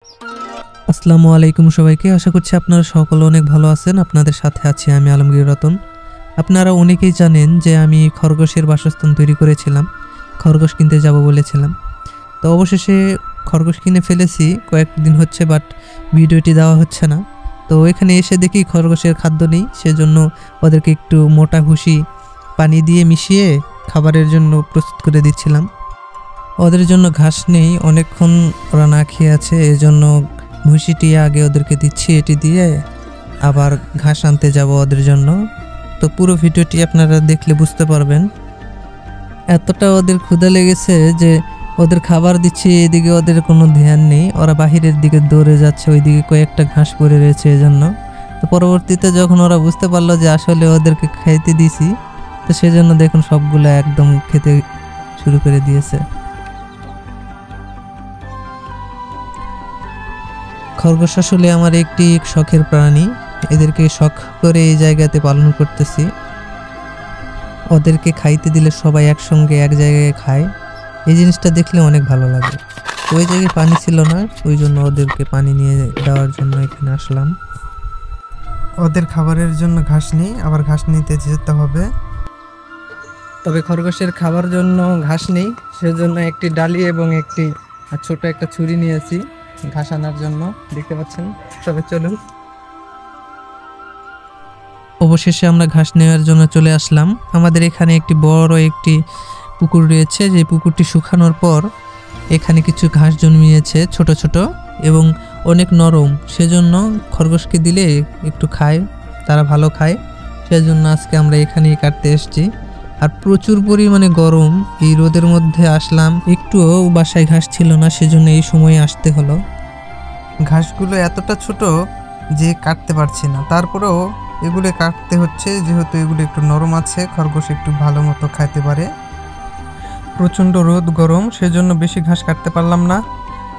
আসসালামু আলাইকুম সবাইকে। আশা করছি আপনারা সকলে অনেক ভালো আছেন। আপনাদের সাথে আছি আমি আলমগীর রতন। আপনারা অনেকেই জানেন যে আমি খরগোশের বাসস্থান তৈরি করেছিলাম, খরগোশ কিনতে যাব বলেছিলাম। তো অবশেষে খরগোশ কিনে ফেলেছি, কয়েকদিন হচ্ছে, বাট ভিডিওটি দেওয়া হচ্ছে না। তো এখানে এসে দেখি খরগোশের খাদ্য নেই, সেজন্য ওদেরকে একটু মোটা ভুসি পানি দিয়ে মিশিয়ে খাবারের জন্য প্রস্তুত করে দিচ্ছিলাম। ওদের জন্য ঘাস নেই, অনেকক্ষণ ওরা না খেয়ে আছে, এজন্য ভুসিটি আগে ওদেরকে দিচ্ছি, এটি দিয়ে আবার ঘাস আনতে যাব ওদের জন্য। তো পুরো ভিডিওটি আপনারা দেখলে বুঝতে পারবেন। এতটা ওদের ক্ষুধা লেগেছে যে ওদের খাবার দিচ্ছি, এদিকে ওদের কোনো ধ্যান নেই, ওরা বাহিরের দিকে দৌড়ে যাচ্ছে, ওইদিকে কয়েকটা ঘাস পড়ে রয়েছে এজন্য। তো পরবর্তীতে যখন ওরা বুঝতে পারলো যে আসলে ওদেরকে খাইতে দিছি, তো সেজন্য দেখুন সবগুলো একদম খেতে শুরু করে দিয়েছে। খরগোশ আসলে আমার একটি শখের প্রাণী, এদেরকে শখ করে এই জায়গাতে পালন করতেছি। ওদেরকে খাইতে দিলে সবাই একসঙ্গে এক জায়গায় খায়, এই জিনিসটা দেখলে অনেক ভালো লাগে। ওই জায়গায় পানি ছিল না, ওই জন্য ওদেরকে পানি নিয়ে দেওয়ার জন্য এখানে আসলাম। ওদের খাবারের জন্য ঘাস নেই, আবার ঘাস নিতে যেতে হবে। তবে খরগোশের খাবার জন্য ঘাস নেই, সেজন্য একটি ডালি এবং একটি ছোট একটা ছুরি নিয়েছি ঘাস আনার জন্য। দেখতে পাচ্ছেন, তবে চলুন। অবশেষে আমরা ঘাস নেওয়ার জন্য চলে আসলাম। আমাদের এখানে একটি বড় একটি পুকুর রয়েছে, যে পুকুরটি শুকানোর পর এখানে কিছু ঘাস জন্মিয়েছে ছোট ছোট এবং অনেক নরম, সেজন্য খরগোশকে দিলে একটু খায়, তারা ভালো খায়, সেজন্য আজকে আমরা এখানেই কাটতে এসেছি। আর প্রচুর পরিমাণে গরম, এই রোদের মধ্যে আসলাম, একটুও বাসায় ঘাস ছিল না, সেজন্য এই সময়ে আসতে হলো। ঘাসগুলো এতটা ছোট যে কাটতে পারছি না, তারপরেও এগুলো কাটতে হচ্ছে, যেহেতু এগুলো একটু নরম আছে, খরগোশ একটু ভালো মতো খাইতে পারে। প্রচণ্ড রোদ গরম, সেজন্য বেশি ঘাস কাটতে পারলাম না,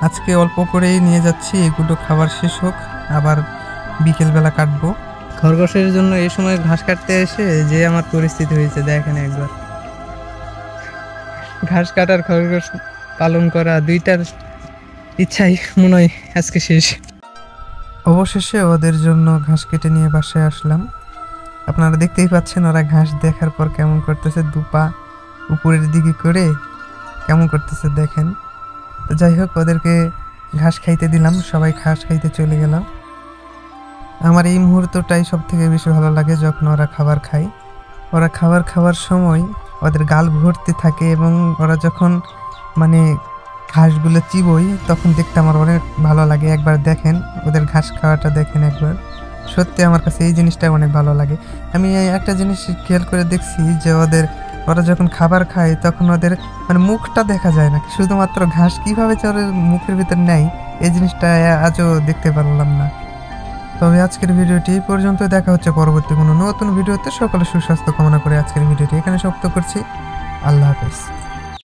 আজকে অল্প করেই নিয়ে যাচ্ছি। এগুলো খাবার শেষ হোক, আবার বিকেলবেলা কাটবো। খরগোশের জন্য এই সময় ঘাস কাটতে এসে যে আমার পরিস্থিতি হয়েছে দেখেন একবার। ঘাস কাটার খরগোশ পালন করা, দুইটার ইচ্ছাই মনে হয় আজকে শেষ। অবশেষে ওদের জন্য ঘাস কেটে নিয়ে বাসায় আসলাম। আপনারা দেখতেই পাচ্ছেন ওরা ঘাস দেখার পর কেমন করতেছে, দুপা উপরের দিকে করে কেমন করতেছে দেখেন। তো যাই হোক, ওদেরকে ঘাস খাইতে দিলাম, সবাই ঘাস খাইতে চলে গেল। আমার এই মুহূর্তটাই সব থেকে বেশি ভালো লাগে, যখন ওরা খাবার খায়। ওরা খাবার খাওয়ার সময় ওদের গাল ভর্তি থাকে এবং ওরা যখন মানে ঘাসগুলো চিবোই, তখন দেখতে আমার অনেক ভালো লাগে। একবার দেখেন ওদের ঘাস খাওয়াটা, দেখেন একবার, সত্যি আমার কাছে এই জিনিসটা অনেক ভালো লাগে। আমি একটা জিনিস খেয়াল করে দেখছি যে ওরা যখন খাবার খায় তখন ওদের মানে মুখটা দেখা যায় না, শুধুমাত্র ঘাস কীভাবে যে ওদের মুখের ভিতর নেয়, এই জিনিসটা আজও দেখতে পারলাম না। তবে আজকের ভিডিওটি এই পর্যন্ত, দেখা হচ্ছে পরবর্তী কোনো নতুন ভিডিওতে। সকলে সুস্বাস্থ্য কামনা করে আজকের ভিডিওটি এখানে সমাপ্ত করছি। আল্লাহ হাফেজ।